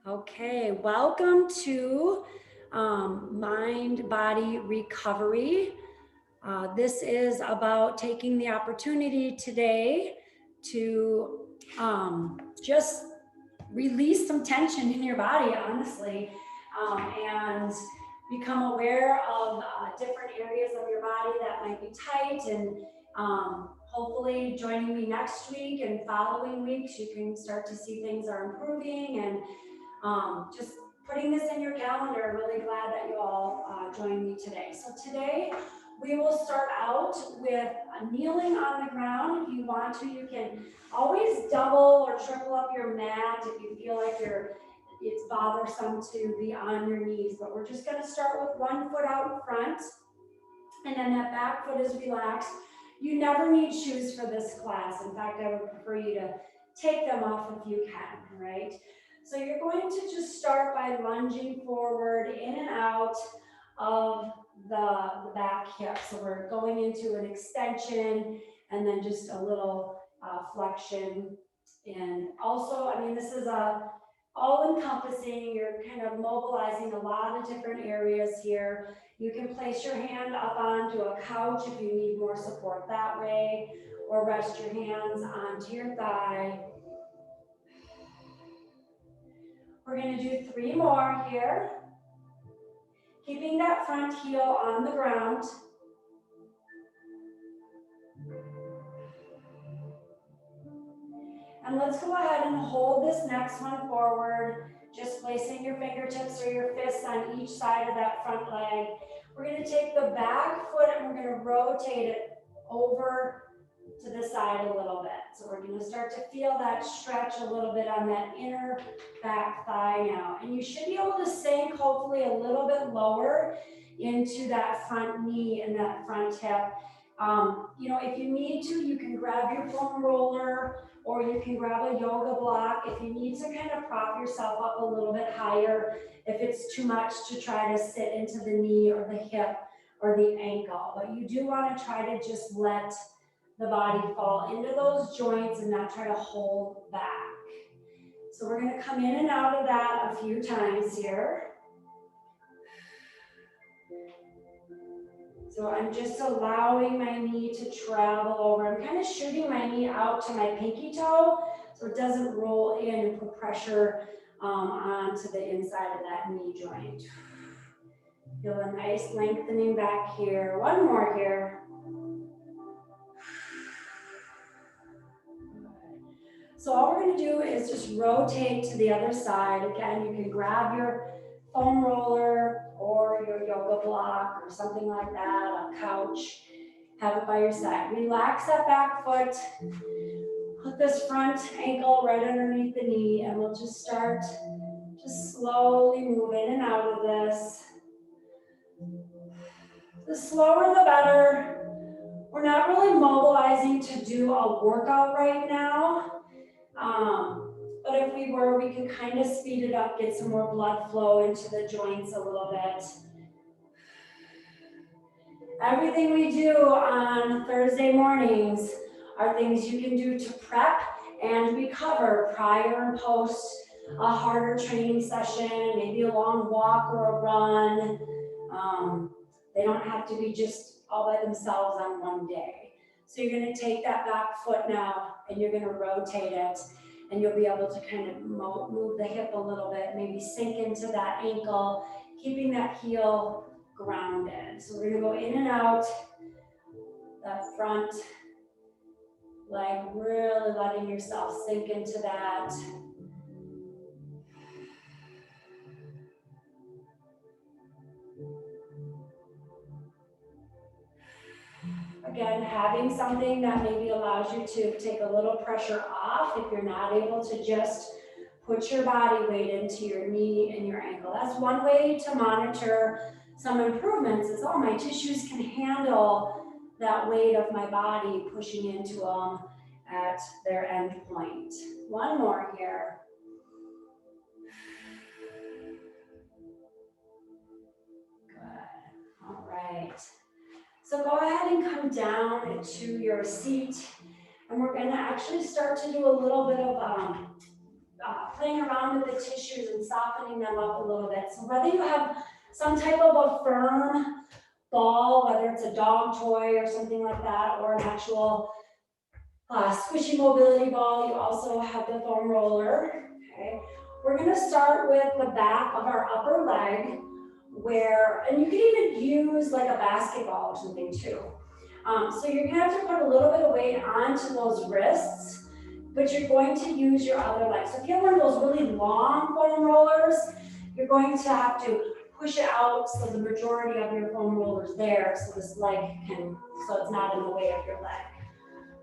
Okay, welcome to Mind Body Recovery. This is about taking the opportunity today to just release some tension in your body, honestly, and become aware of different areas of your body that might be tight. And hopefully, joining me next week and following weeks, you can start to see things are improving and just putting this in your calendar. Really glad that you all joined me today. So today we will start out with kneeling on the ground. If you want to, you can always double or triple up your mat if you feel like it's bothersome to be on your knees. But we're just going to start with one foot out in front, and then that back foot is relaxed. You never need shoes for this class. In fact, I would prefer you to take them off if you can, right? So you're going to just start by lunging forward in and out of the back hip. So we're going into an extension and then just a little flexion. And also, I mean, this is all-encompassing. You're kind of mobilizing a lot of different areas here. You can place your hand up onto a couch if you need more support that way, or rest your hands onto your thigh. We're going to do 3 more here. Keeping that front heel on the ground. And let's go ahead and hold this next one forward, just placing your fingertips or your fists on each side of that front leg. We're going to take the back foot and we're going to rotate it over to the side a little bit. So we're going to start to feel that stretch a little bit on that inner back thigh now. And you should be able to sink hopefully a little bit lower into that front knee and that front hip. If you need to, you can grab your foam roller or you can grab a yoga block if you need to kind of prop yourself up a little bit higher if it's too much to try to sit into the knee or the hip or the ankle. But you do want to try to just let the body fall into those joints and not try to hold back. So we're going to come in and out of that a few times here. So I'm just allowing my knee to travel over. I'm kind of shooting my knee out to my pinky toe so it doesn't roll in and put pressure onto the inside of that knee joint. Feel a nice lengthening back here. One more here. So all we're going to do is just rotate to the other side. Again, you can grab your foam roller or your yoga block or something like that, a couch, have it by your side. Relax that back foot, put this front ankle right underneath the knee, and we'll just start just slowly move in and out of this. The slower the better. We're not really mobilizing to do a workout right now. But if we were, we can kind of speed it up, get some more blood flow into the joints a little bit. Everything we do on Thursday mornings are things you can do to prep and recover prior and post a harder training session, maybe a long walk or a run. They don't have to be just all by themselves on one day. So you're going to take that back foot now and you're going to rotate it. And you'll be able to kind of move the hip a little bit, maybe sink into that ankle, keeping that heel grounded. So we're going to go in and out, that front leg, really letting yourself sink into that. Again, having something that maybe allows you to take a little pressure off if you're not able to just put your body weight into your knee and your ankle. That's one way to monitor some improvements is, oh, my tissues can handle that weight of my body pushing into them at their end point. One more here. Good. All right. So go ahead and come down to your seat, and we're going to actually start to do a little bit of playing around with the tissues and softening them up a little bit. So whether you have some type of a firm ball, whether it's a dog toy or something like that, or an actual squishy mobility ball, you also have the foam roller. Okay, we're going to start with the back of our upper leg, and you can even use like a basketball or something too. So you're going to have to put a little bit of weight onto those wrists, but you're going to use your other leg. So if you have one of those really long foam rollers, you're going to have to push it out so the majority of your foam roller's there, so this leg so it's not in the way of your leg.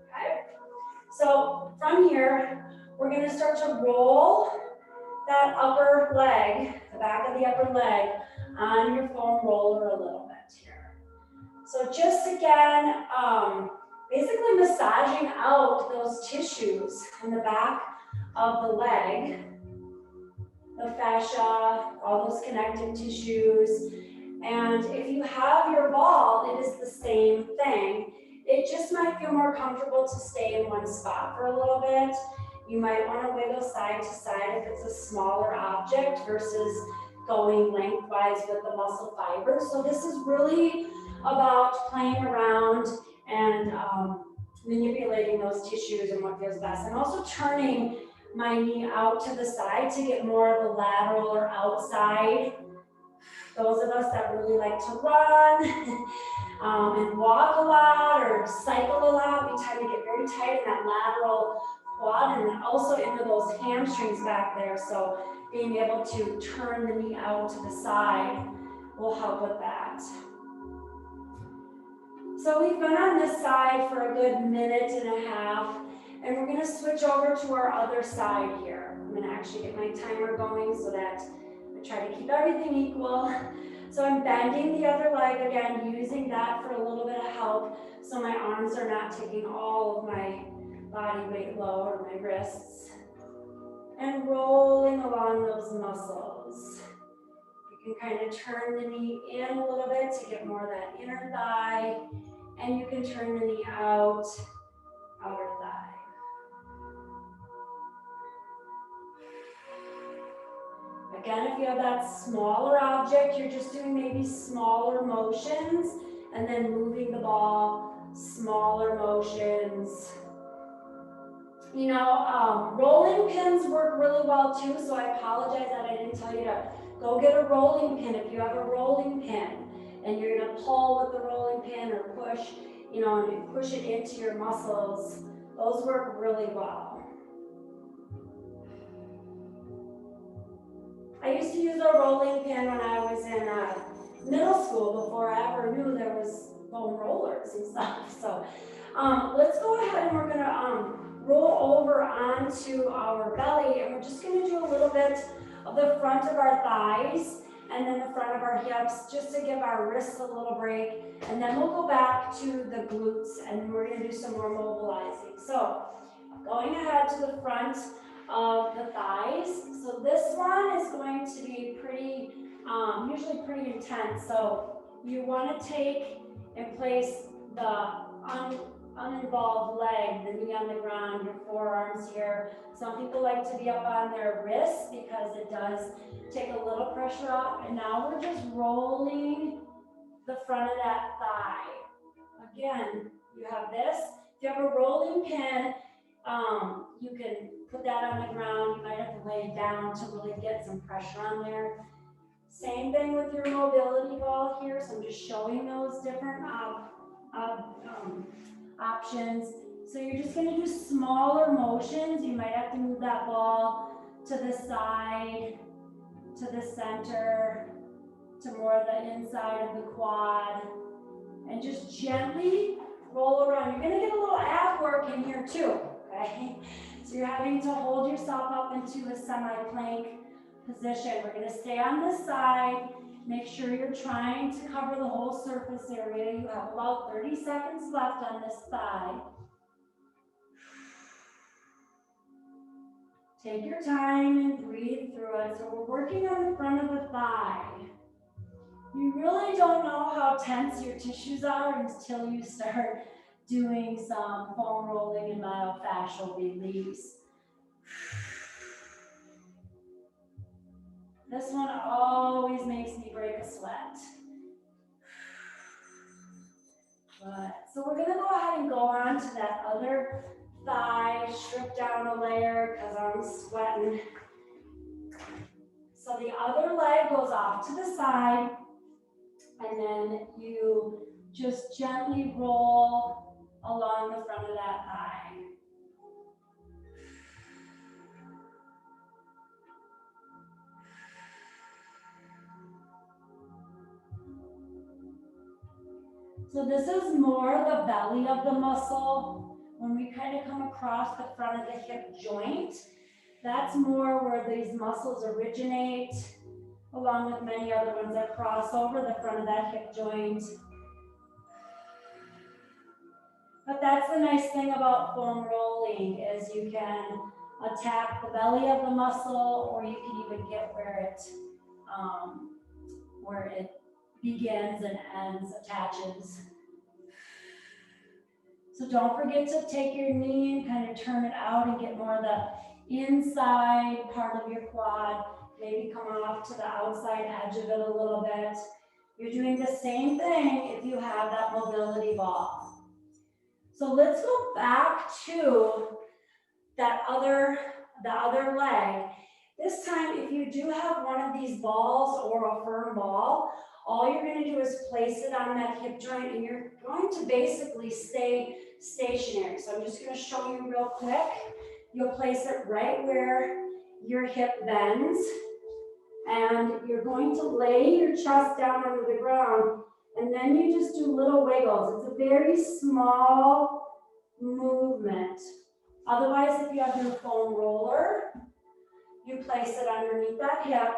Okay? So from here, we're going to start to roll that upper leg, the back of the upper leg, on your foam roller a little bit here. So just again, basically massaging out those tissues in the back of the leg, the fascia, all those connective tissues. And if you have your ball, it is the same thing. It just might feel more comfortable to stay in one spot for a little bit. You might want to wiggle side to side if it's a smaller object versus going lengthwise with the muscle fibers. So this is really about playing around and manipulating those tissues and what feels best. I'm also turning my knee out to the side to get more of the lateral or outside. Those of us that really like to run and walk a lot or cycle a lot, we tend to get very tight in that lateral quad and then also into those hamstrings back there. So being able to turn the knee out to the side will help with that. So we've been on this side for a good minute and a half, and we're going to switch over to our other side here. I'm going to actually get my timer going so that I try to keep everything equal. So I'm bending the other leg again, using that for a little bit of help so my arms are not taking all of my body weight low, or my wrists, and rolling along those muscles. You can kind of turn the knee in a little bit to get more of that inner thigh, and you can turn the knee out, outer thigh. Again, if you have that smaller object, you're just doing maybe smaller motions and then moving the ball, smaller motions. You know, rolling pins work really well too, so I apologize that I didn't tell you to go get a rolling pin. If you have a rolling pin and you're going to pull with the rolling pin or push, you know, and you push it into your muscles, those work really well. I used to use a rolling pin when I was in middle school before I ever knew there was foam rollers and stuff. So let's go ahead and we're going to roll over onto our belly, and we're just going to do a little bit of the front of our thighs and then the front of our hips, just to give our wrists a little break, and then we'll go back to the glutes and we're going to do some more mobilizing. So going ahead to the front of the thighs. So this one is going to be pretty, usually pretty intense. So you want to take and place the uninvolved leg, the knee on the ground, your forearms here. Some people like to be up on their wrists because it does take a little pressure off. And now we're just rolling the front of that thigh. Again, you have this. If you have a rolling pin, you can put that on the ground. You might have to lay it down to really get some pressure on there. Same thing with your mobility ball here. So I'm just showing those different options. So you're just going to do smaller motions. You might have to move that ball to the side, to the center, to more of the inside of the quad, and just gently roll around. You're going to get a little ab work in here too, okay? So you're having to hold yourself up into a semi-plank position. We're going to stay on this side. Make sure you're trying to cover the whole surface area. You have about 30 seconds left on this thigh. Take your time and breathe through it. So we're working on the front of the thigh. You really don't know how tense your tissues are until you start doing some foam rolling and myofascial release. This one always makes me break a sweat. Good. So we're gonna go ahead and go on to that other thigh, strip down a layer because I'm sweating. So the other leg goes off to the side, and then you just gently roll along the front of that thigh. So this is more the belly of the muscle. When we kind of come across the front of the hip joint, that's more where these muscles originate, along with many other ones that cross over the front of that hip joint. But that's the nice thing about foam rolling is you can attack the belly of the muscle, or you can even get where it begins and ends, attaches. So don't forget to take your knee and kind of turn it out and get more of the inside part of your quad, maybe come off to the outside edge of it a little bit. You're doing the same thing if you have that mobility ball. So let's go back to the other leg. This time, if you do have one of these balls or a firm ball, all you're going to do is place it on that hip joint, and you're going to basically stay stationary. So I'm just going to show you real quick. You'll place it right where your hip bends, and you're going to lay your chest down onto the ground, and then you just do little wiggles. It's a very small movement. Otherwise, if you have your foam roller, you place it underneath that hip,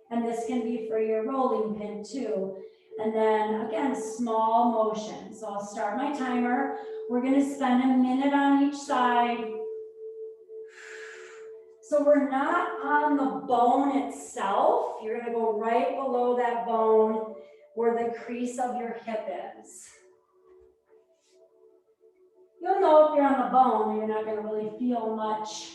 and this can be for your rolling pin too. And then again, small motion. So I'll start my timer. We're gonna spend a minute on each side. So we're not on the bone itself. You're gonna go right below that bone where the crease of your hip is. You'll know if you're on the bone, you're not gonna really feel much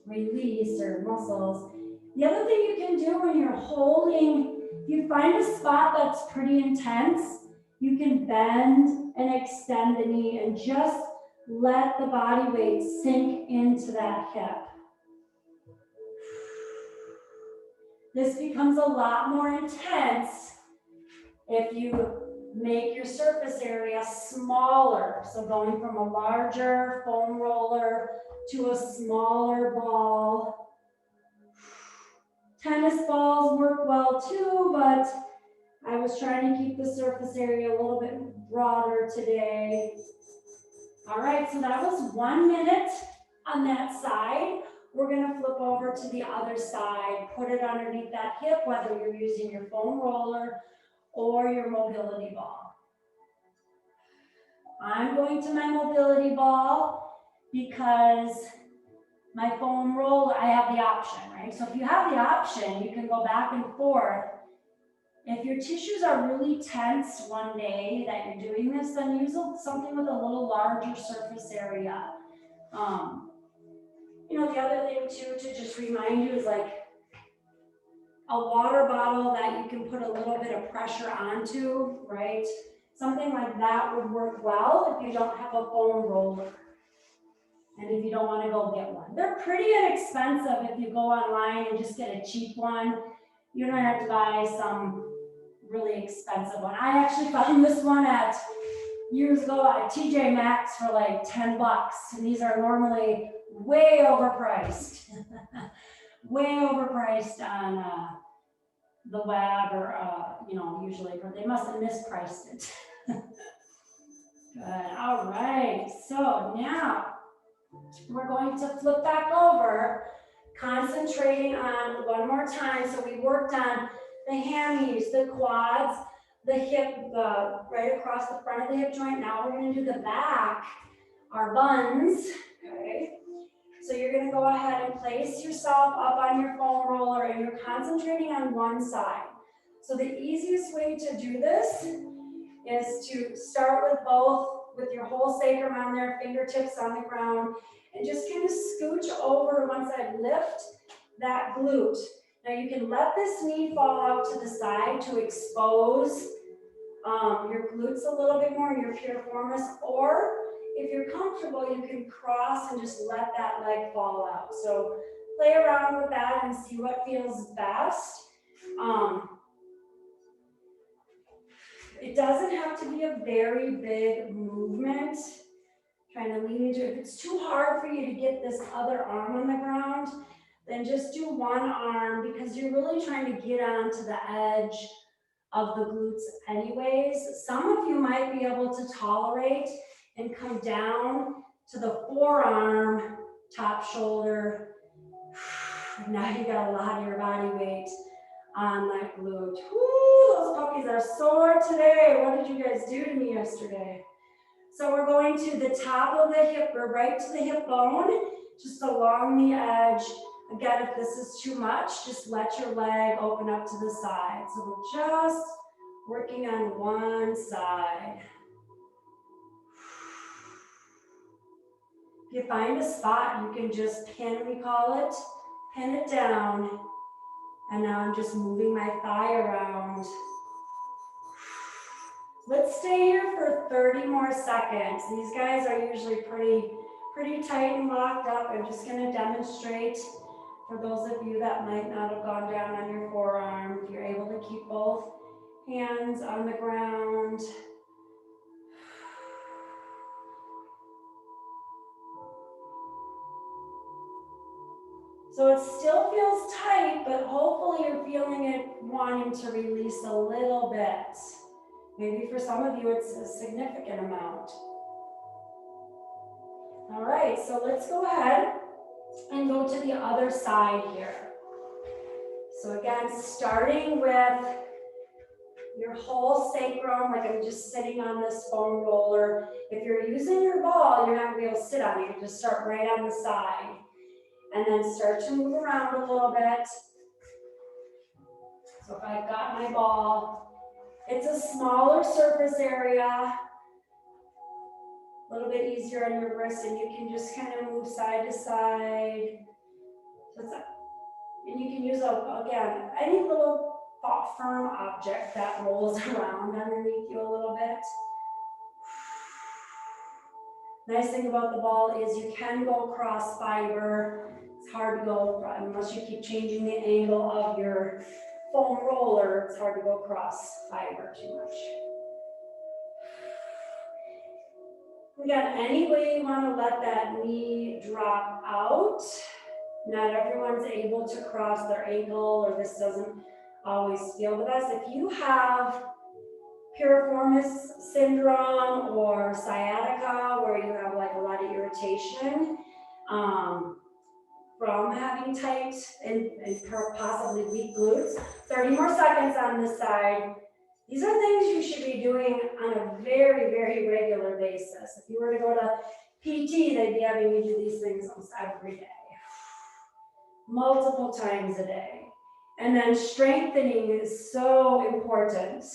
release or muscles. The other thing you can do when you're holding, if you find a spot that's pretty intense, you can bend and extend the knee and just let the body weight sink into that hip. This becomes a lot more intense if you make your surface area smaller. So going from a larger foam roller to a smaller ball. Tennis balls work well too, but I was trying to keep the surface area a little bit broader today. All right, so that was 1 minute on that side. We're gonna flip over to the other side, put it underneath that hip, whether you're using your foam roller or your mobility ball. I'm going to my mobility ball because my foam roller, I have the option, right? So if you have the option, you can go back and forth. If your tissues are really tense one day that you're doing this, then use something with a little larger surface area. You know, the other thing too, to just remind you is like a water bottle that you can put a little bit of pressure onto, right? Something like that would work well if you don't have a foam roller. And if you don't want to go get one. They're pretty inexpensive if you go online and just get a cheap one. You don't have to buy some really expensive one. I actually found this one years ago at TJ Maxx for like 10 bucks. And these are normally way overpriced. Way overpriced on the web or, you know, usually, but they must have mispriced it. Good, all right. So now, we're going to flip back over, concentrating on one more time. So we worked on the hammies, the quads, the hip, right across the front of the hip joint. Now we're going to do the back, our buns. Okay. So you're going to go ahead and place yourself up on your foam roller, and you're concentrating on one side. So the easiest way to do this is to start with both, with your whole sacrum on there, fingertips on the ground, and just kind of scooch over to one side, lift that glute. Now you can let this knee fall out to the side to expose your glutes a little bit more in your piriformis, or if you're comfortable, you can cross and just let that leg fall out. So play around with that and see what feels best. It doesn't have to be a very big movement. Trying to lean into it. If it's too hard for you to get this other arm on the ground, then just do one arm, because you're really trying to get onto the edge of the glutes anyways. Some of you might be able to tolerate and come down to the forearm, top shoulder. Now you got a lot of your body weight on that glute. Woo, those puppies are sore today. What did you guys do to me yesterday? So we're going to the top of the hip, or right to the hip bone, just along the edge. Again, if this is too much, just let your leg open up to the side. So we're just working on one side. If you find a spot, you can just pin, we call it, pin it down. And now I'm just moving my thigh around. Let's stay here for 30 more seconds. These guys are usually pretty tight and locked up. I'm just going to demonstrate for those of you that might not have gone down on your forearm. If you're able to keep both hands on the ground. So it still feels tight, but hopefully you're feeling it wanting to release a little bit. Maybe for some of you it's a significant amount. All right, so let's go ahead and go to the other side here. So again, starting with your whole sacrum, like I'm just sitting on this foam roller. If you're using your ball, you're not going to be able to sit on it. You just start right on the side. And then start to move around a little bit. So if I've got my ball, it's a smaller surface area, a little bit easier on your wrist, and you can just kind of move side to side. And you can use, again, any little firm object that rolls around underneath you a little bit. Nice thing about the ball is you can go cross fiber. It's hard to go, unless you keep changing the angle of your foam roller, it's hard to go cross fiber too much. Again, any way you want to let that knee drop out. Not everyone's able to cross their ankle, or this doesn't always feel the best. If you have piriformis syndrome or sciatica, where you have like a lot of irritation from having tight and possibly weak glutes, 30 more seconds on this side. These are things you should be doing on a very, very regular basis. If you were to go to PT, they'd be having you do these things almost every day, multiple times a day. And then strengthening is so important,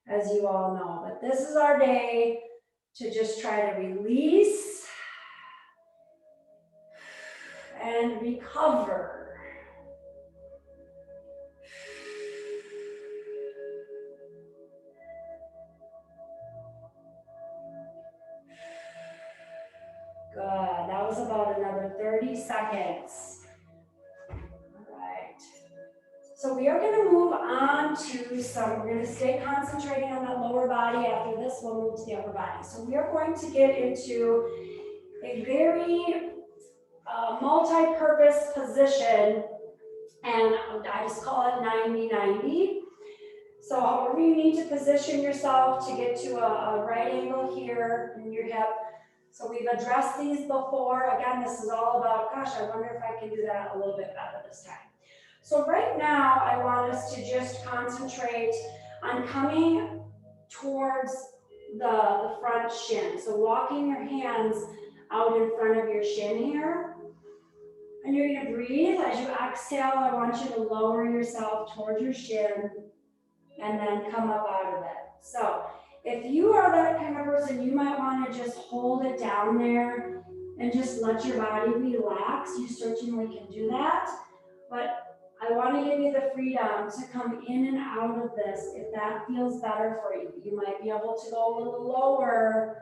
as you all know. But this is our day to just try to release and recover. Good. That was about another 30 seconds. All right. So we are going to move on to we're going to stay concentrating on that lower body. After this, we'll move to the upper body. So we are going to get into a very multi-purpose position, and I just call it 90-90. So however you need to position yourself to get to a right angle here in your hip. So we've addressed these before. Again, this is all about, gosh, I wonder if I can do that a little bit better this time. So right now, I want us to just concentrate on coming towards the front shin. So walking your hands out in front of your shin here. And you're going to breathe. As you exhale, I want you to lower yourself towards your shin and then come up out of it. So if you are that kind of person, you might want to just hold it down there and just let your body relax. You certainly can do that. But I want to give you the freedom to come in and out of this if that feels better for you. You might be able to go a little lower.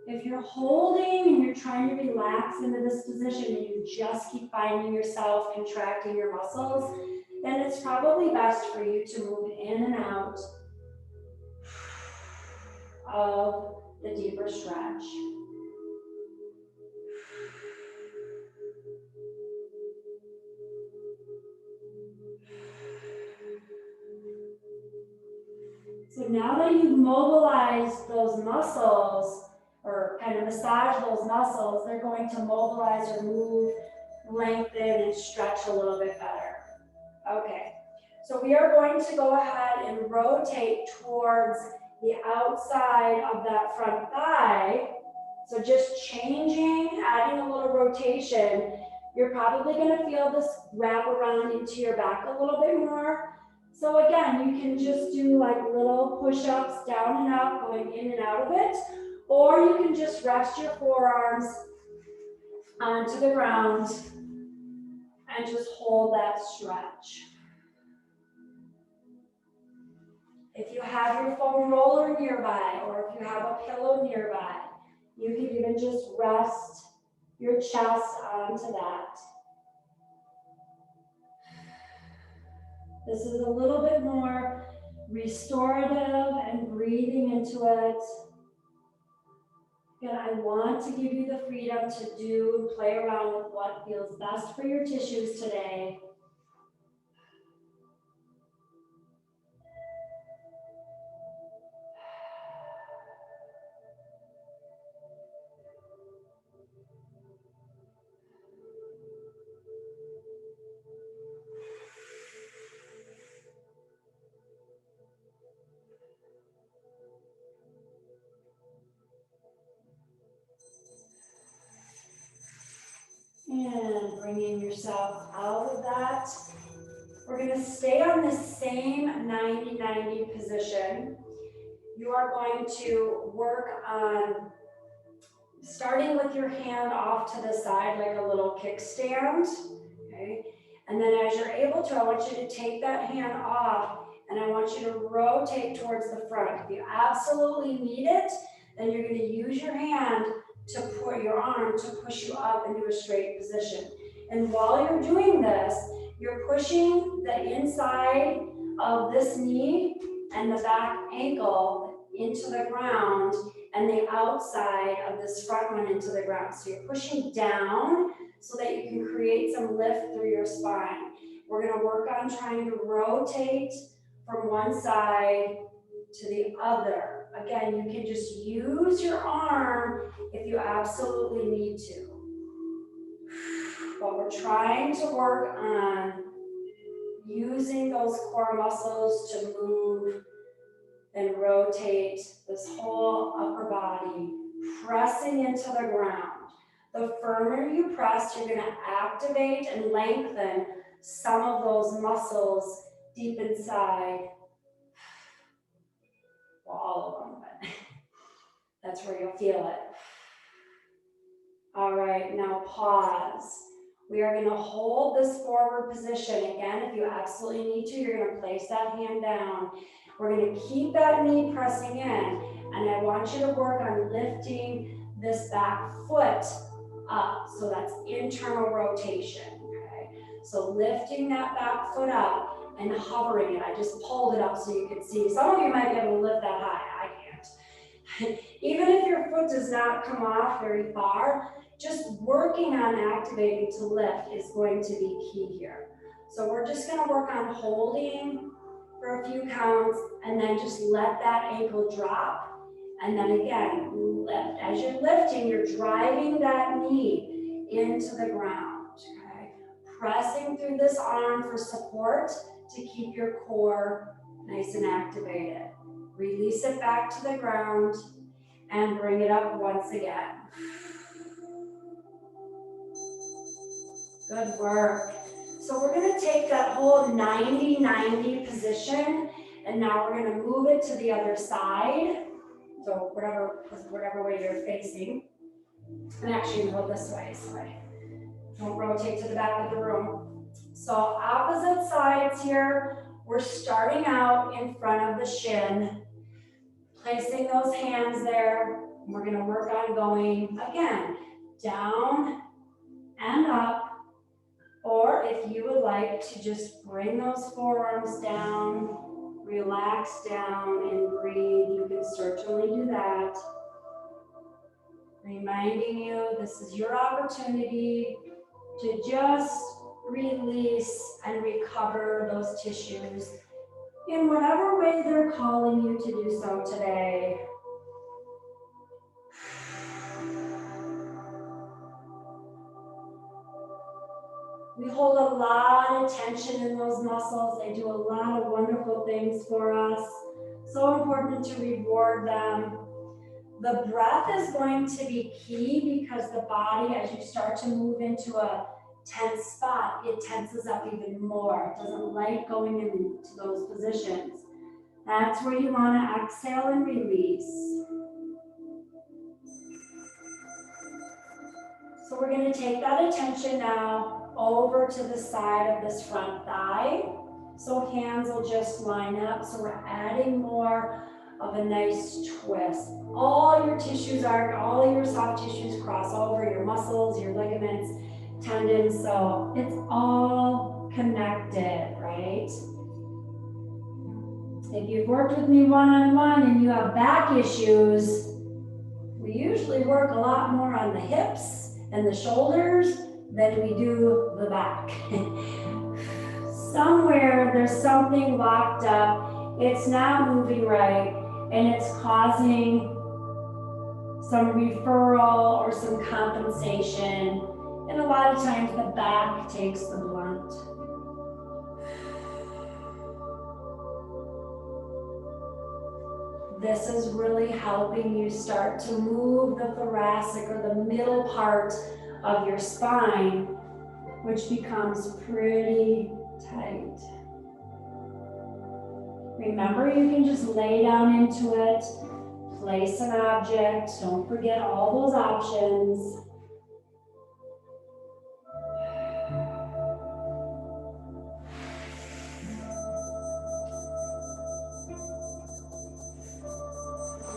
If you're holding and you're trying to relax into this position and you just keep finding yourself contracting your muscles, then it's probably best for you to move in and out of the deeper stretch. So now that you've mobilized those muscles, or kind of massage those muscles, they're going to mobilize or move, lengthen, and stretch a little bit better. Okay, so we are going to go ahead and rotate towards the outside of that front thigh. So just changing, adding a little rotation. You're probably going to feel this wrap around into your back a little bit more. So again, you can just do like little push-ups down and up, going in and out of it, or you can just rest your forearms onto the ground and just hold that stretch. If you have your foam roller nearby, or if you have a pillow nearby, you can even just rest your chest onto that. This is a little bit more restorative and breathing into it. Again, I want to give you the freedom to do and play around with what feels best for your tissues today. And bringing yourself out of that. We're going to stay on the same 90-90 position. You are going to work on starting with your hand off to the side like a little kickstand. Okay? And then as you're able to, I want you to take that hand off and I want you to rotate towards the front. If you absolutely need it, then you're going to use your hand to put your arm to push you up into a straight position. And while you're doing this, you're pushing the inside of this knee and the back ankle into the ground and the outside of this front one into the ground. So you're pushing down so that you can create some lift through your spine. We're going to work on trying to rotate from one side to the other. Again, you can just use your arm if you absolutely need to. But we're trying to work on using those core muscles to move and rotate this whole upper body, pressing into the ground. The firmer you press, you're going to activate and lengthen some of those muscles deep inside. Well, all of them, but that's where you'll feel it. All right, now pause. We are going to hold this forward position. Again, if you absolutely need to, you're going to place that hand down. We're going to keep that knee pressing in, and I want you to work on lifting this back foot up. So that's internal rotation, okay? So lifting that back foot up and hovering it. I just pulled it up so you can see. Some of you might be able to lift that high. I can't. Even if your foot does not come off very far, just working on activating to lift is going to be key here. So we're just going to work on holding for a few counts and then just let that ankle drop. And then again, lift. As you're lifting, you're driving that knee into the ground, okay? Pressing through this arm for support to keep your core nice and activated. Release it back to the ground and bring it up once again. Good work. So we're going to take that whole 90-90 position and now we're going to move it to the other side. So whatever way you're facing. And actually go this way so I don't rotate to the back of the room. So opposite sides here. We're starting out in front of the shin, placing those hands there. We're going to work on going, again, down and up. Or if you would like to just bring those forearms down, relax down and breathe, you can certainly do that. Reminding you, this is your opportunity to just release and recover those tissues in whatever way they're calling you to do so today. We hold a lot of tension in those muscles. They do a lot of wonderful things for us. So important to reward them. The breath is going to be key because the body, as you start to move into a tense spot, it tenses up even more. It doesn't like going into those positions. That's where you want to exhale and release. So we're going to take that attention now over to the side of this front thigh. So hands will just line up. So we're adding more of a nice twist. All your tissues are, all your soft tissues cross over, your muscles, your ligaments, tendons. So it's all connected, right? If you've worked with me one-on-one and you have back issues, we usually work a lot more on the hips and the shoulders than we do the back. Somewhere there's something locked up, it's not moving right, and it's causing some referral or some compensation. And a lot of times the back takes the blunt. This is really helping you start to move the thoracic or the middle part of your spine, which becomes pretty tight. Remember, you can just lay down into it, place an object, don't forget all those options.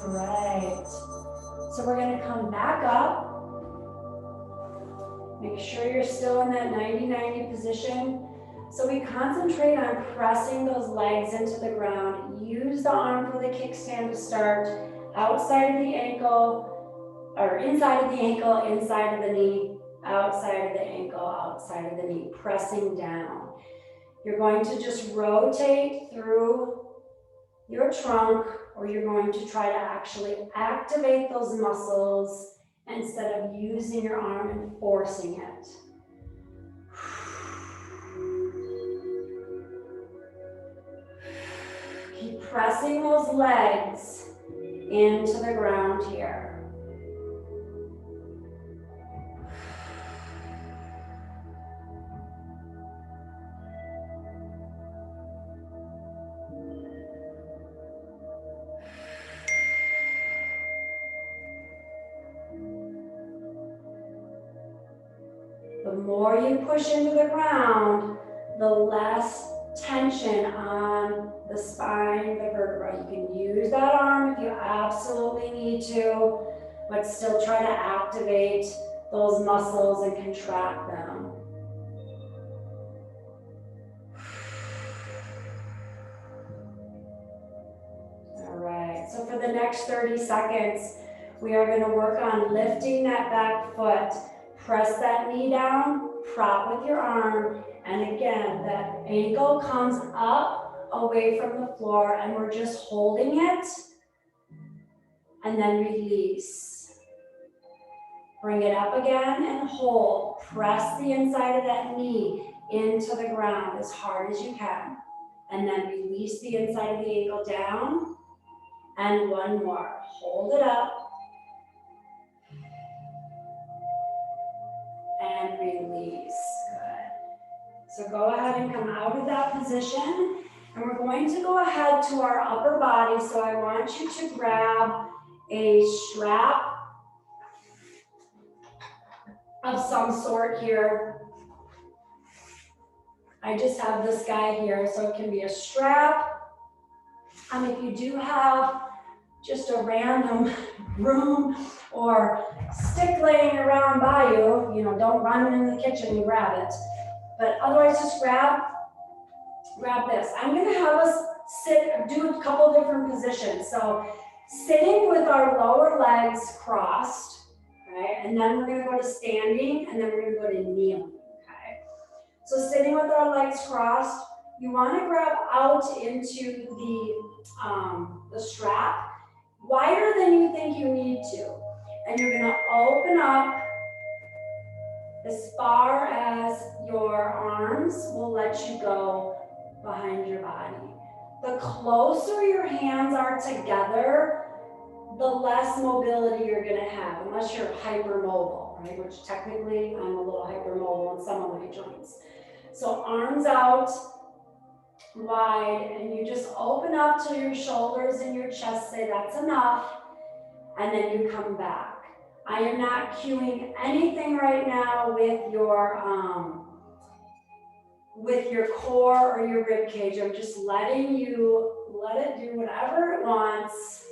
Right. So we're going to come back up. Make sure you're still in that 90-90 position. So we concentrate on pressing those legs into the ground. Use the arm for the kickstand to start. Outside of the ankle, or inside of the ankle, inside of the knee, outside of the ankle, outside of the knee, pressing down. You're going to just rotate through your trunk, or you're going to try to actually activate those muscles instead of using your arm and forcing it. Keep pressing those legs into the ground here. The more you push into the ground, the less tension on the spine, the vertebra. You can use that arm if you absolutely need to, but still try to activate those muscles and contract them. All right, so for the next 30 seconds, we are going to work on lifting that back foot. Press that knee down, prop with your arm, and again, that ankle comes up away from the floor, and we're just holding it, and then release. Bring it up again and hold. Press the inside of that knee into the ground as hard as you can, and then release the inside of the ankle down, and one more. Hold it up. And release. Good. So go ahead and come out of that position. And we're going to go ahead to our upper body. So I want you to grab a strap of some sort here. I just have this guy here, so it can be a strap. If you do have just a random broom or stick laying around by you, don't run in the kitchen and grab it. But otherwise, just grab this. I'm gonna have us do a couple different positions. So sitting with our lower legs crossed, right? And then we're gonna go to standing, and then we're gonna go to kneeling, okay? So sitting with our legs crossed, you wanna grab out into the strap wider than you think you need to. And you're gonna open up as far as your arms will let you go behind your body. The closer your hands are together, the less mobility you're gonna have, unless you're hypermobile, right? Which technically I'm a little hypermobile in some of my joints. So arms out wide, and you just open up till your shoulders and your chest say that's enough, and then you come back. I am not cueing anything right now with your core or your rib cage. I'm just letting you let it do whatever it wants.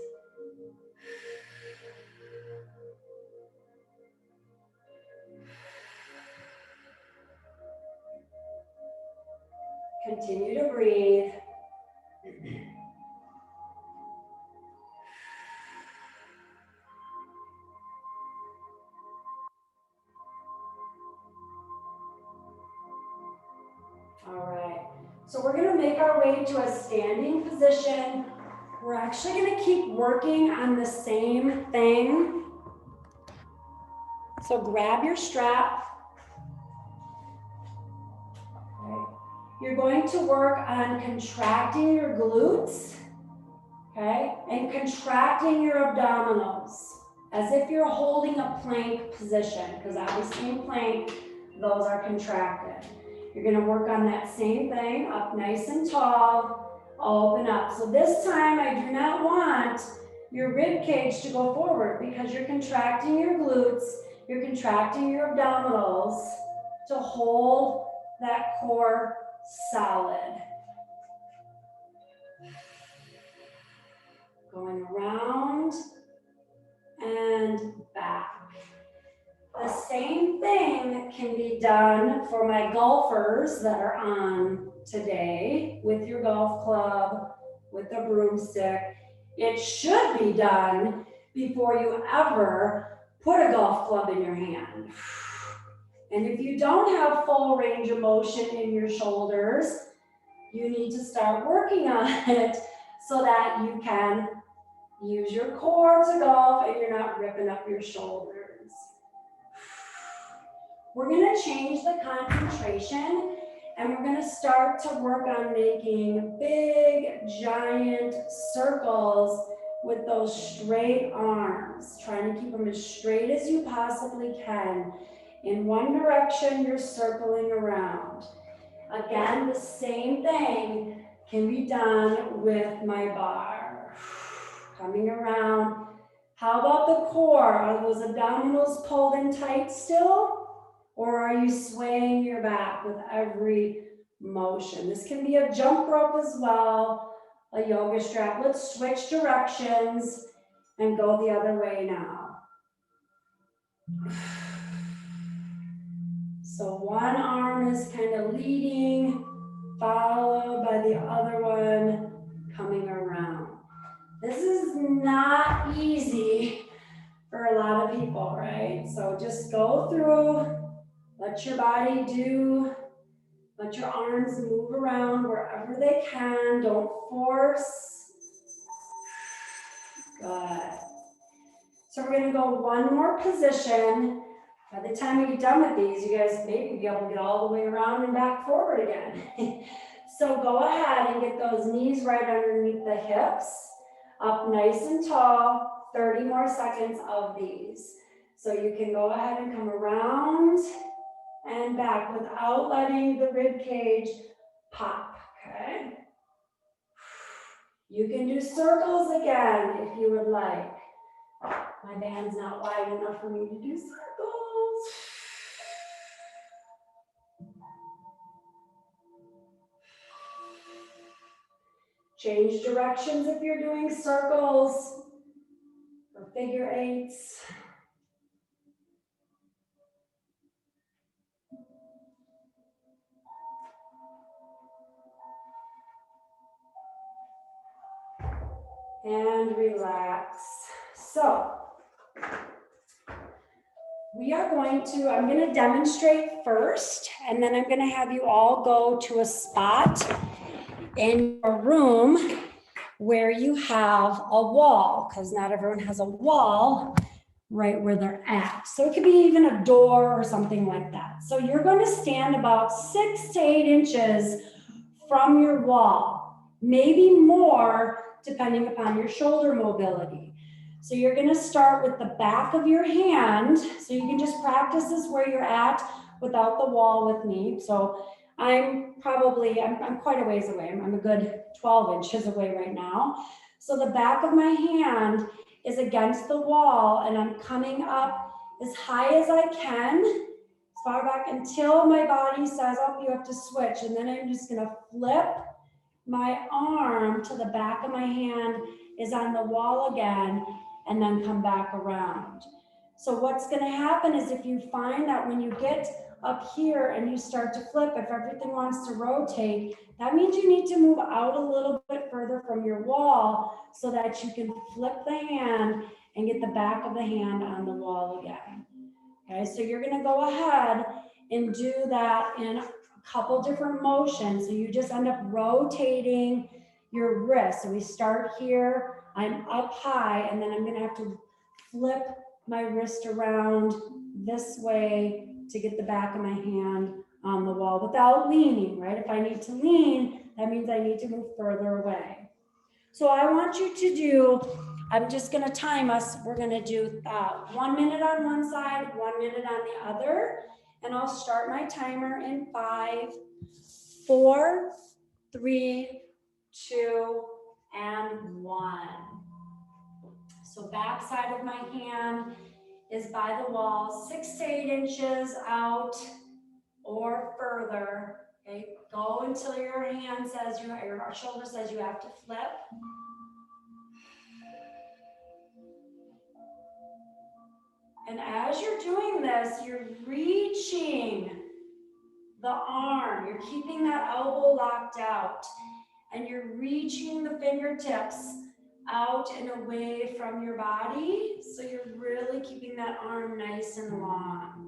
Continue to breathe. All right, so we're gonna make our way to a standing position. We're actually gonna keep working on the same thing. So grab your strap. Okay. You're going to work on contracting your glutes, okay, and contracting your abdominals as if you're holding a plank position, because obviously in plank, those are contracted. You're gonna work on that same thing, up nice and tall, open up. So this time I do not want your rib cage to go forward because you're contracting your glutes, you're contracting your abdominals to hold that core solid. Going around and back. The same thing can be done for my golfers that are on today with your golf club, with a broomstick. It should be done before you ever put a golf club in your hand. And if you don't have full range of motion in your shoulders, you need to start working on it so that you can use your core to golf and you're not ripping up your shoulders. We're gonna change the concentration and we're gonna start to work on making big, giant circles with those straight arms, trying to keep them as straight as you possibly can. In one direction, you're circling around. Again, the same thing can be done with my bar. Coming around. How about the core? Are those abdominals pulled in tight still? Or are you swaying your back with every motion? This can be a jump rope as well, a yoga strap. Let's switch directions and go the other way now. So one arm is kind of leading, followed by the other one coming around. This is not easy for a lot of people, right? So just go through, let your body do, let your arms move around wherever they can. Don't force. Good. So we're gonna go one more position. By the time we get done with these, you guys maybe be able to get all the way around and back forward again. So go ahead and get those knees right underneath the hips, up nice and tall, 30 more seconds of these. So you can go ahead and come around and back without letting the rib cage pop, okay? You can do circles again if you would like. My band's not wide enough for me to do circles. Change directions if you're doing circles or figure eights. And relax. So we are going to, I'm going to demonstrate first, and then I'm going to have you all go to a spot in your room where you have a wall, because not everyone has a wall right where they're at. So it could be even a door or something like that. So you're going to stand about 6 to 8 inches from your wall, maybe more depending upon your shoulder mobility. So you're going to start with the back of your hand. So you can just practice this where you're at without the wall with me. So I'm quite a ways away. I'm a good 12 inches away right now. So the back of my hand is against the wall, and I'm coming up as high as I can, as far back until my body says, oh, you have to switch. And then I'm just going to flip my arm to the back of my hand is on the wall again, and then come back around. So what's going to happen is if you find that when you get up here and you start to flip, if everything wants to rotate, that means you need to move out a little bit further from your wall so that you can flip the hand and get the back of the hand on the wall again. Okay, so you're going to go ahead and do that in a couple different motions. So you just end up rotating your wrist. So we start here, I'm up high, and then I'm going to have to flip my wrist around this way to get the back of my hand on the wall without leaning, right? If I need to lean, that means I need to move further away. So I want you to do, I'm just going to time us. We're going to do 1 minute on one side, 1 minute on the other. And I'll start my timer in 5, 4, 3, 2, and 1. So back side of my hand is by the wall, 6 to 8 inches out or further. Okay, go until your hand says your shoulder says you have to flip. And as you're doing this, you're reaching the arm. You're keeping that elbow locked out, and you're reaching the fingertips out and away from your body. So you're really keeping that arm nice and long.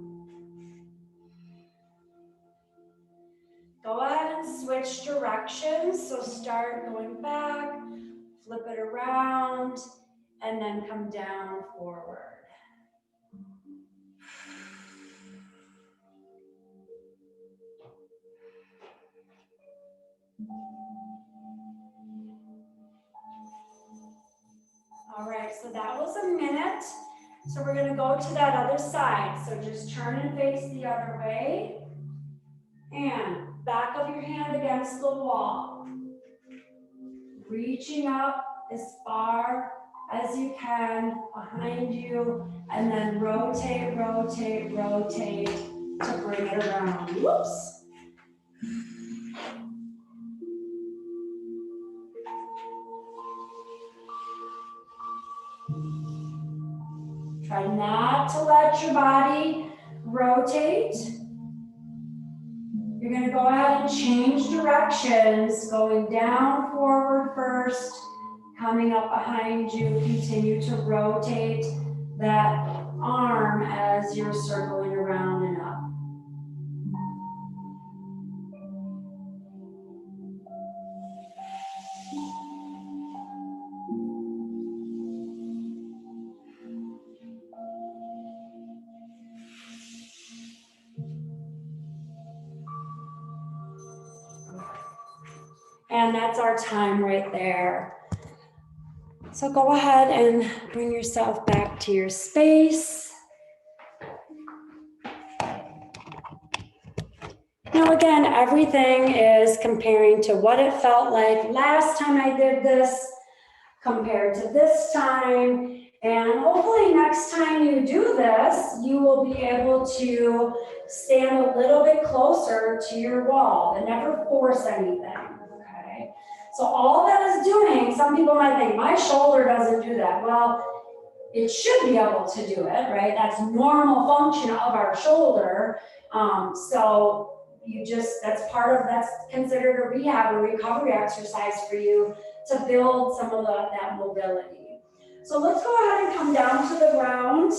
Go ahead and switch directions. So start going back, flip it around, and then come down forward. All right, so that was a minute. So we're going to go to that other side. So just turn and face the other way. And back of your hand against the wall. Reaching up as far as you can behind you, and then rotate, rotate, rotate to bring it around. Whoops. Try not to let your body rotate. You're going to go ahead and change directions, going down, forward first, coming up behind you. Continue to rotate that arm as you're circling around and up. And that's our time right there. So go ahead and bring yourself back to your space. Now again, everything is comparing to what it felt like last time I did this compared to this time. And hopefully next time you do this, you will be able to stand a little bit closer to your wall and never force anything, okay? So all that is doing, some people might think, my shoulder doesn't do that. Well, it should be able to do it, right? That's normal function of our shoulder. So you just, that's considered a rehab or recovery exercise for you to build some of that mobility. So let's go ahead and come down to the ground,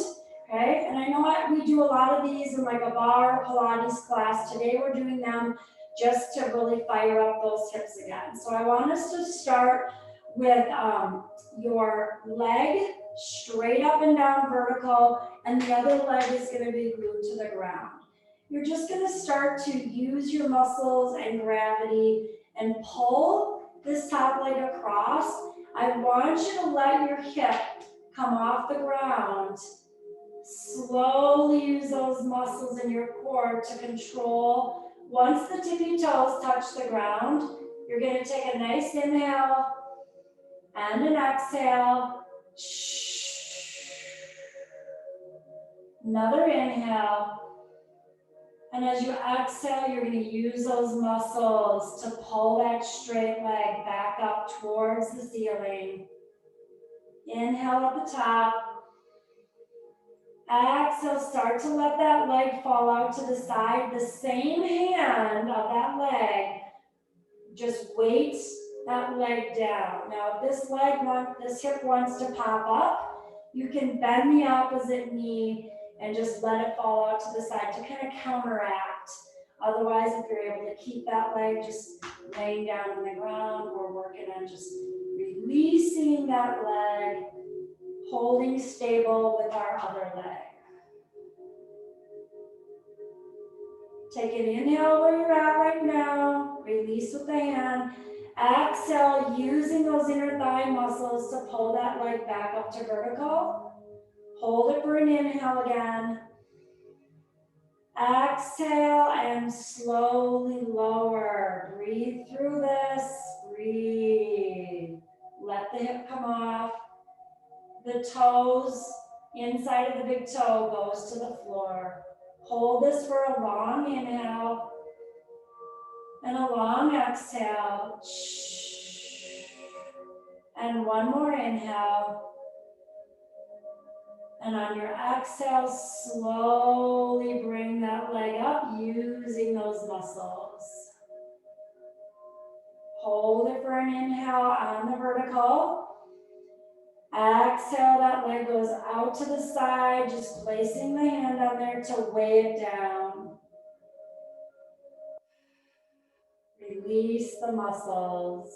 okay? And I know we do a lot of these in like a bar Pilates class. Today we're doing them just to really fire up those hips again. So I want us to start with your leg straight up and down vertical, and the other leg is going to be glued to the ground. You're just going to start to use your muscles and gravity and pull this top leg across. I want you to let your hip come off the ground. Slowly use those muscles in your core to control. Once the tippy toes touch the ground, you're going to take a nice inhale and an exhale. Another inhale. And as you exhale, you're going to use those muscles to pull that straight leg back up towards the ceiling. Inhale at the top. Exhale, start to let that leg fall out to the side. The same hand of that leg, just weight that leg down. Now, if this hip wants to pop up, you can bend the opposite knee and just let it fall out to the side to kind of counteract. Otherwise, if you're able to keep that leg just laying down on the ground, we're working on just releasing that leg, holding stable with our other leg. Take an inhale where you're at right now, release with the hand. Exhale, using those inner thigh muscles to pull that leg back up to vertical. Hold it for an inhale again. Exhale and slowly lower. Breathe through this. Breathe. Let the hip come off. The toes, inside of the big toe goes to the floor. Hold this for a long inhale and a long exhale. And one more inhale. And on your exhale, slowly bring that leg up using those muscles. Hold it for an inhale on the vertical. Exhale, that leg goes out to the side, just placing the hand on there to weigh it down. Release the muscles.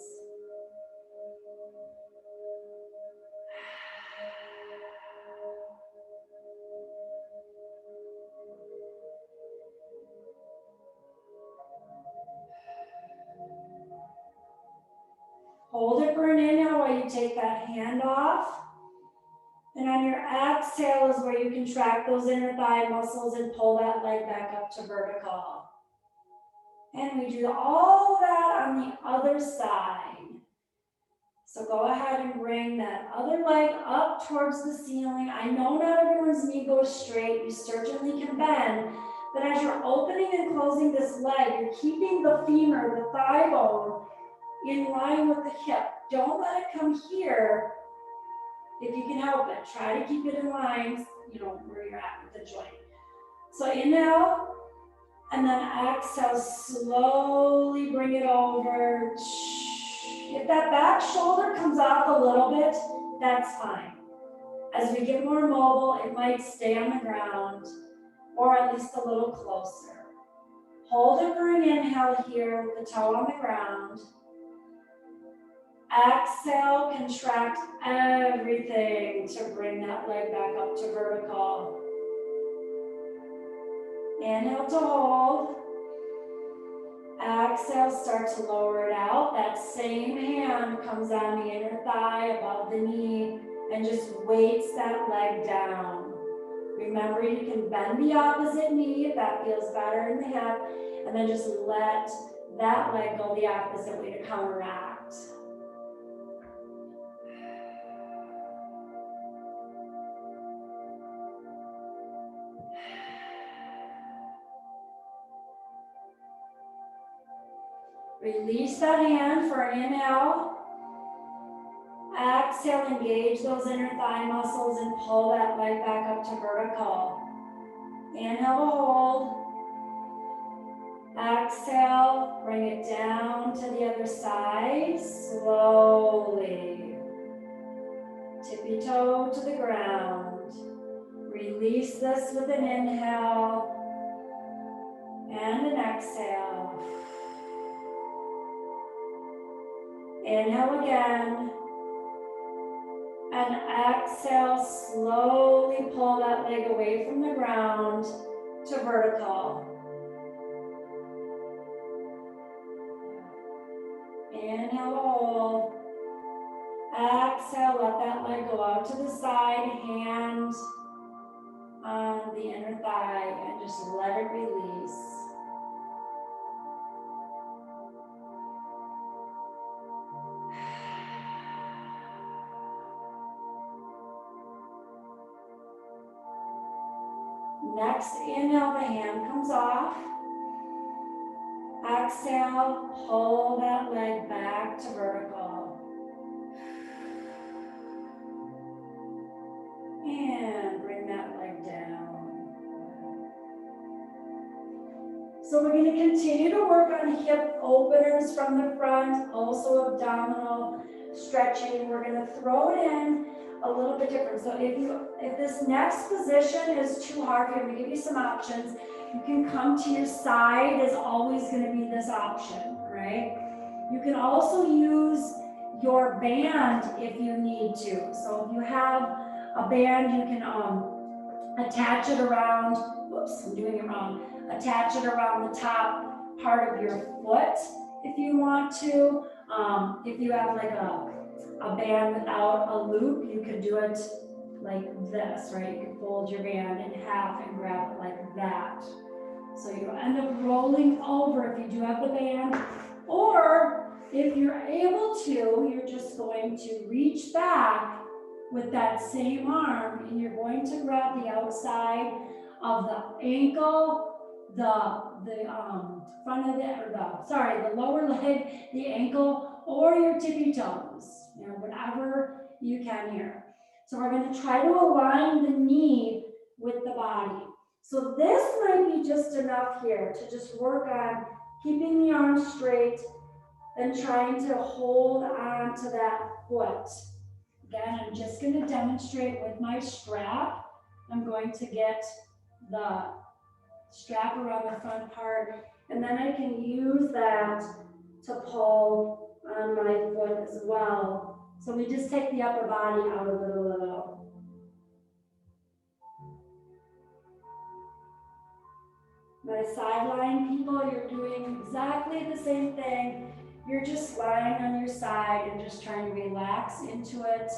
Hold it for an inhale while you take that hand off. And on your exhale is where you contract those inner thigh muscles and pull that leg back up to vertical. And we do all that on the other side. So go ahead and bring that other leg up towards the ceiling. I know not everyone's knee goes straight. You certainly can bend. But as you're opening and closing this leg, you're keeping the femur, the thigh bone, in line with the hip. Don't let it come here if you can help it. Try to keep it in line, where you're at with the joint. So inhale, and then exhale, slowly bring it over. If that back shoulder comes off a little bit, that's fine. As we get more mobile, it might stay on the ground, or at least a little closer. Hold it for an inhale here with the toe on the ground. Exhale, contract everything to bring that leg back up to vertical. Inhale to hold. Exhale, start to lower it out. That same hand comes on the inner thigh above the knee and just weights that leg down. Remember, you can bend the opposite knee if that feels better in the hip, and then just let that leg go the opposite way to counteract. Release that hand for an inhale. Exhale, engage those inner thigh muscles and pull that leg back up to vertical. Inhale to hold. Exhale, bring it down to the other side, slowly. Tippy toe to the ground. Release this with an inhale and an exhale. Inhale again. And exhale, slowly pull that leg away from the ground to vertical. Inhale, hold. Exhale, let that leg go out to the side, hand on the inner thigh, and just let it release. Next inhale, the hand comes off. Exhale, pull that leg back to vertical. And bring that leg down. So we're going to continue to work on hip openers from the front, also abdominal stretching. We're going to throw it in a little bit different. So if this next position is too hard for you, I'm going to give you some options. You can come to your side is always going to be this option, right? You can also use your band if you need to. So if you have a band, you can attach it around, whoops, I'm doing it wrong. Attach it around the top part of your foot if you want to. If you have like a band without a loop, you could do it like this, right? You can fold your band in half and grab it like that. So you end up rolling over if you do have the band, or if you're able to, you're just going to reach back with that same arm and you're going to grab the outside of the ankle, the front of the lower leg, the ankle, or your tippy toes, you know, whatever you can here. So we're going to try to align the knee with the body. So this might be just enough here to just work on keeping the arm straight and trying to hold on to that foot. Again, I'm just going to demonstrate with my strap. I'm going to get the strap around the front part, and then I can use that to pull on my foot as well. So we just take the upper body out of it a little. My sideline people, you're doing exactly the same thing. You're just lying on your side and just trying to relax into it.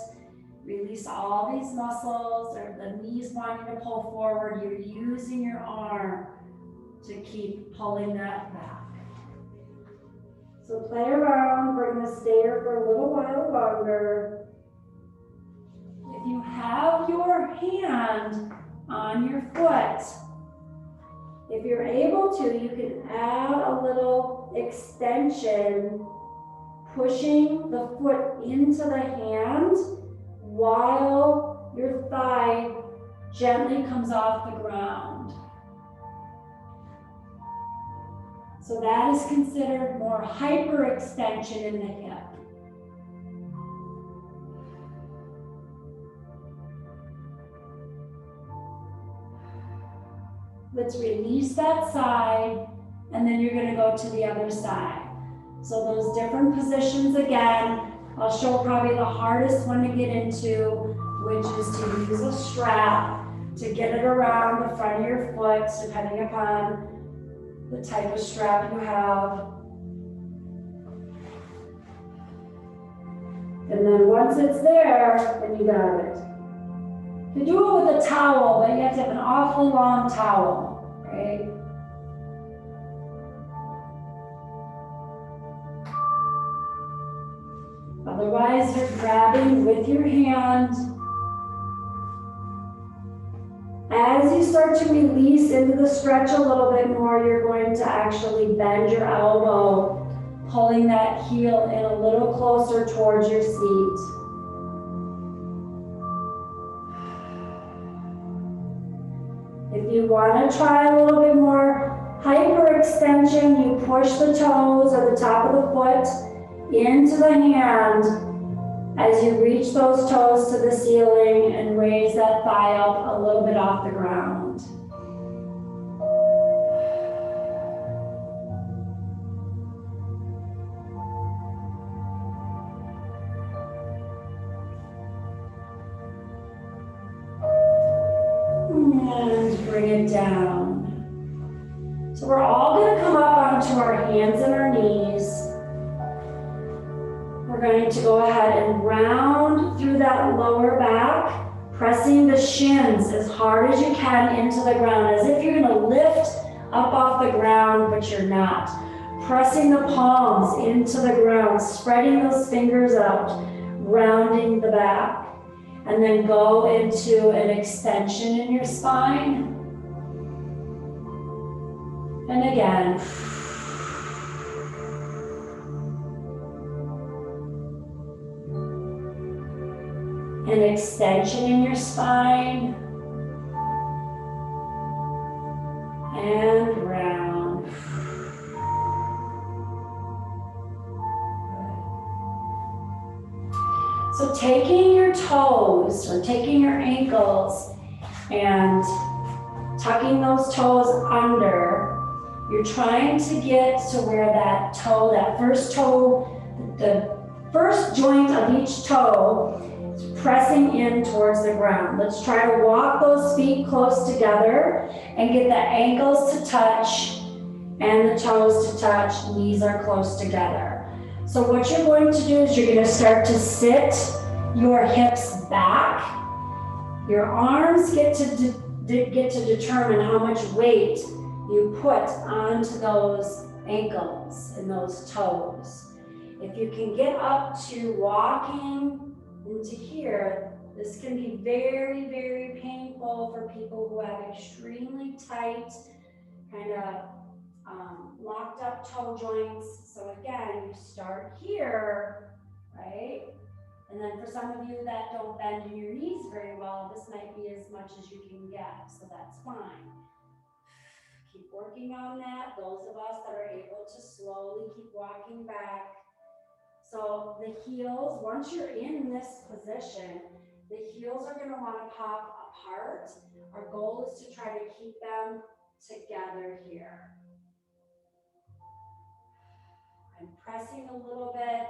Release all these muscles, or the knees wanting to pull forward. You're using your arm to keep pulling that back. So play around, bring the stayer for a little while longer. If you have your hand on your foot, if you're able to, you can add a little extension, pushing the foot into the hand while your thigh gently comes off the ground. So that is considered more hyperextension in the hip. Let's release that side, and then you're going to go to the other side. So those different positions again, I'll show probably the hardest one to get into, which is to use a strap to get it around the front of your foot, depending upon the type of strap you have. And then once it's there, then you got it. You do it with a towel, but you have to have an awfully long towel, right? Otherwise, you're grabbing with your hand. As you start to release into the stretch a little bit more, you're going to actually bend your elbow, pulling that heel in a little closer towards your seat. If you want to try a little bit more hyperextension, you push the toes or the top of the foot into the hand as you reach those toes to the ceiling and raise that thigh up a little bit off the ground. And bring it down. So we're all going to come up onto our hands and our knees. We're going to go ahead and round through that lower back, pressing the shins as hard as you can into the ground, as if you're going to lift up off the ground, but you're not. Pressing the palms into the ground, spreading those fingers out, rounding the back. And then go into an extension in your spine. And again. An extension in your spine. And round. So taking your toes or taking your ankles and tucking those toes under, you're trying to get to where that toe, that first toe, the first joint of each toe is pressing in towards the ground. Let's try to walk those feet close together and get the ankles to touch and the toes to touch, knees are close together. So what you're going to do is you're going to start to sit your hips back. Your arms get to determine how much weight you put onto those ankles and those toes. If you can get up to walking into here, this can be very, very painful for people who have extremely tight kind of locked up toe joints. So again, you start here, right? And then for some of you that don't bend in your knees very well, this might be as much as you can get, so that's fine. Keep working on that. Those of us that are able to slowly keep walking back. So the heels, once you're in this position, the heels are gonna wanna pop apart. Our goal is to try to keep them together here. I'm pressing a little bit,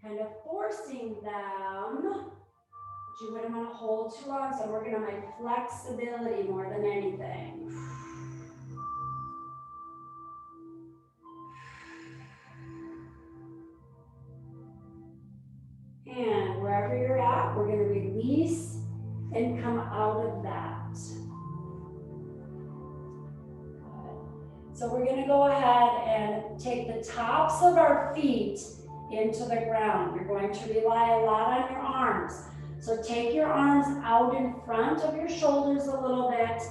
kind of forcing them, but you wouldn't want to hold too long, so I'm working on my flexibility more than anything. And wherever you're at, we're going to release and come out of that. So we're going to go ahead and take the tops of our feet into the ground. You're going to rely a lot on your arms. So take your arms out in front of your shoulders a little bit,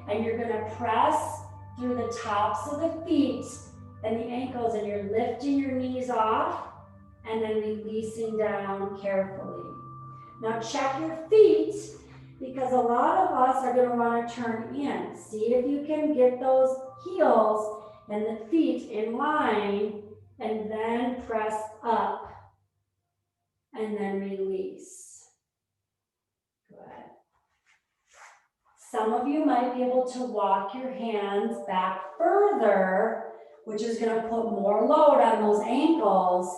and you're going to press through the tops of the feet and the ankles, and you're lifting your knees off and then releasing down carefully. Now check your feet, because a lot of us are going to want to turn in. See if you can get those heels and the feet in line, and then press up and then release. Good. Some of you might be able to walk your hands back further, which is going to put more load on those ankles,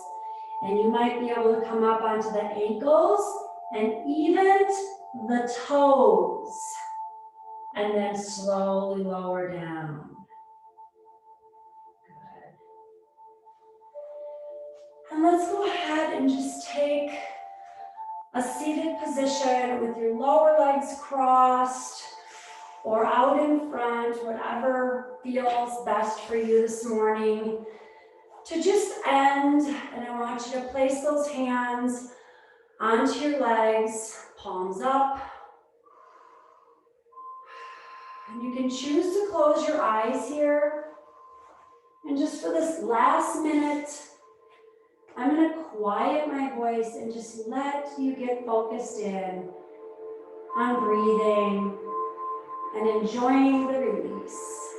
and you might be able to come up onto the ankles and even the toes, and then slowly lower down. Good. And let's go ahead and just take a seated position with your lower legs crossed or out in front, whatever feels best for you this morning. To just end, and I want you to place those hands onto your legs, palms up. And you can choose to close your eyes here. And just for this last minute, I'm going to quiet my voice and just let you get focused in on breathing and enjoying the release.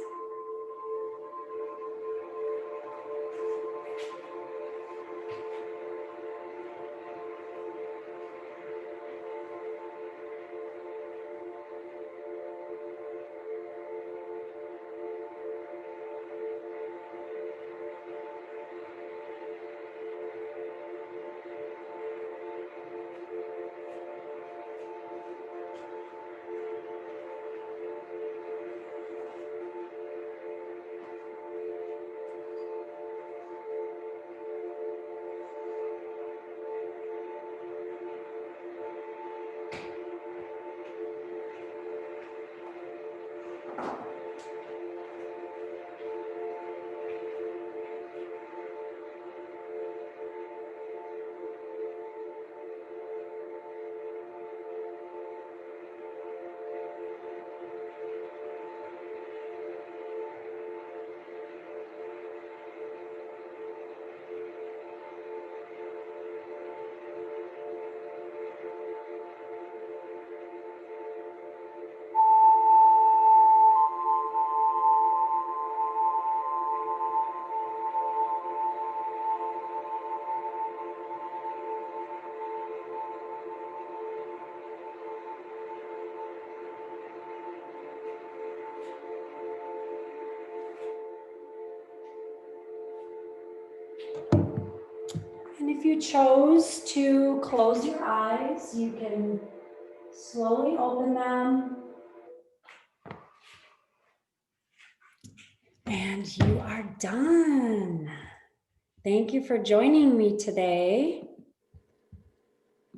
And if you chose to close your eyes, you can slowly open them. And you are done. Thank you for joining me today.